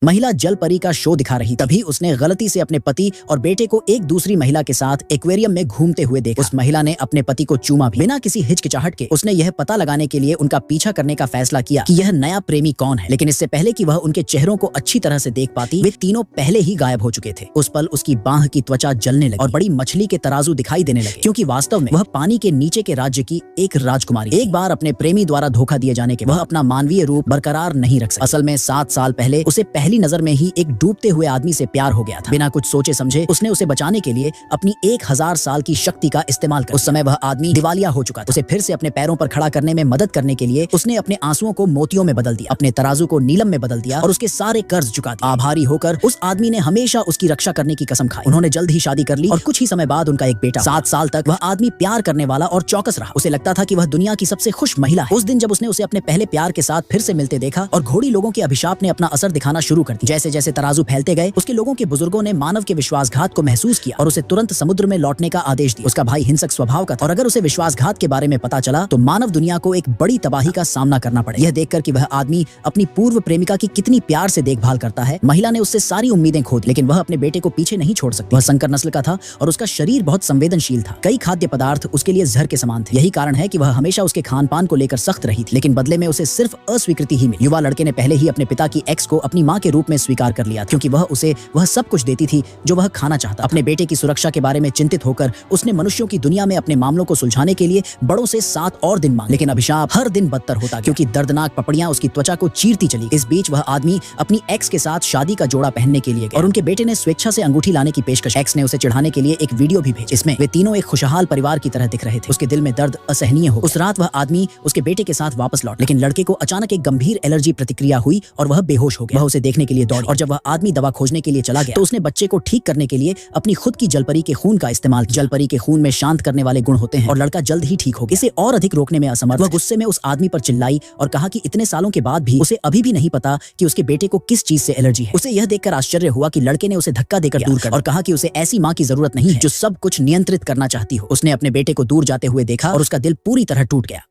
महिला जल परी का शो दिखा रही। तभी उसने गलती से अपने पति और बेटे को एक दूसरी महिला के साथ एक्वेरियम में घूमते हुए देखा। उस महिला ने अपने पति को चूमा भी। बिना किसी हिचकिचाहट के उसने यह पता लगाने के लिए उनका पीछा करने का फैसला किया कि यह नया प्रेमी कौन है। लेकिन इससे पहले कि वह उनके चेहरों को अच्छी तरह से देख पाती, वे तीनों पहले ही गायब हो चुके थे। उस पल उसकी बांह की त्वचा जलने लगी और बड़ी मछली के तराजू दिखाई देने लगे, क्योंकि वास्तव में वह पानी के नीचे के राज्य की एक राजकुमारी। एक बार अपने प्रेमी द्वारा धोखा दिए जाने के वह अपना मानवीय रूप बरकरार नहीं रख सकी। असल में 7 साल पहले उसे पहली नजर में ही एक डूबते हुए आदमी से प्यार हो गया था। बिना कुछ सोचे समझे उसने उसे बचाने के लिए अपनी 1000 साल की शक्ति का इस्तेमाल कर। उस समय वह आदमी दिवालिया हो चुका था। उसे फिर से अपने पैरों पर खड़ा करने में मदद करने के लिए उसने अपने आंसुओं को मोतियों में बदल दिया, अपने तराजू को नीलम में बदल दिया और उसके सारे कर्ज चुका दिए। आभारी होकर उस आदमी ने हमेशा उसकी रक्षा करने की कसम खाई। उन्होंने जल्द ही शादी कर ली और कुछ ही समय बाद उनका एक बेटा। 7 साल तक वह आदमी प्यार करने वाला और चौकस रहा। उसे लगता था कि वह दुनिया की सबसे खुश महिला है। उस दिन जब उसने उसे अपने पहले प्यार के साथ फिर से मिलते देखा और घोड़ी लोगों के अभिशाप ने अपना असर दिखाना शुरू कर दिया। जैसे जैसे तराजू फैलते गए, उसके लोगों के बुजुर्गों ने मानव के विश्वासघात को महसूस किया और उसे तुरंत समुद्र में लौटने का आदेश दिया। उसका भाई हिंसक स्वभाव का था और अगर उसे विश्वासघात के बारे में पता चला तो मानव दुनिया को एक बड़ी तबाही का सामना करना पड़े। यह देखकर कि वह आदमी अपनी पूर्व प्रेमिका की कितनी प्यार से देखभाल करता है, महिला ने उससे सारी उम्मीदें खो दी। लेकिन वह अपने बेटे को पीछे नहीं छोड़ सकती। वह संकर नस्ल का था और उसका शरीर बहुत संवेदनशील था। कई खाद्य पदार्थ उसके लिए जहर के समान थे। यही कारण है कि वह हमेशा उसके खान पान को लेकर सख्त रही थी। लेकिन बदले में उसे सिर्फ अस्वीकृति ही मिली। युवा लड़के ने पहले ही अपने पिता की एक्स को अपनी माँ के रूप में स्वीकार कर लिया, क्योंकि वह उसे वह सब कुछ देती थी जो वह खाना चाहता। अपने बेटे की सुरक्षा के बारे में चिंतित होकर उसने मनुष्यों की दुनिया में अपने मामलों को सुलझाने के लिए बड़ों से 7 और दिन मांगे। लेकिन अभिशाप हर दिन बदतर होता, क्योंकि दर्दनाक पपड़ियां उसकी त्वचा को चीरती चली। इस बीच वह आदमी अपनी एक्स के साथ शादी का जोड़ा पहनने के लिए गया और उनके बेटे ने स्वेच्छा से अंगूठी लाने की पेशकश। एक्स ने उसे चिढ़ाने के लिए एक वीडियो भी भेजी। इसमें वे तीनों एक खुशहाल परिवार की तरह दिख रहे थे। उसके दिल में दर्द असहनीय हो। उस रात वह आदमी उसके बेटे के साथ वापस लौटा, लेकिन लड़के को अचानक एक गंभीर एलर्जी प्रतिक्रिया हुई और वह बेहोश हो गया। वह उसे देखने के लिए दौड़ी और जब वह आदमी दवा खोजने के लिए चला गया तो उसने बच्चे को ठीक करने के लिए अपनी खुद की जलपरी के खून का इस्तेमाल किया। जलपरी के खून में शांत करने वाले गुण होते हैं और लड़का जल्द ही ठीक हो गया। इसे और अधिक रोकने में असमर्थ वह गुस्से में उस आदमी पर चिल्लाई और कहा कि इतने सालों के बाद भी उसे अभी भी नहीं पता कि उसके बेटे को किस चीज से एलर्जी है। उसे यह देखकर आश्चर्य हुआ कि लड़के ने उसे धक्का देकर दूर कर और कहा कि उसे ऐसी माँ की जरूरत नहीं है जो सब कुछ नियंत्रित करना चाहती हो। उसने अपने बेटे को दूर जाते हुए देखा और उसका दिल पूरी तरह टूट गया।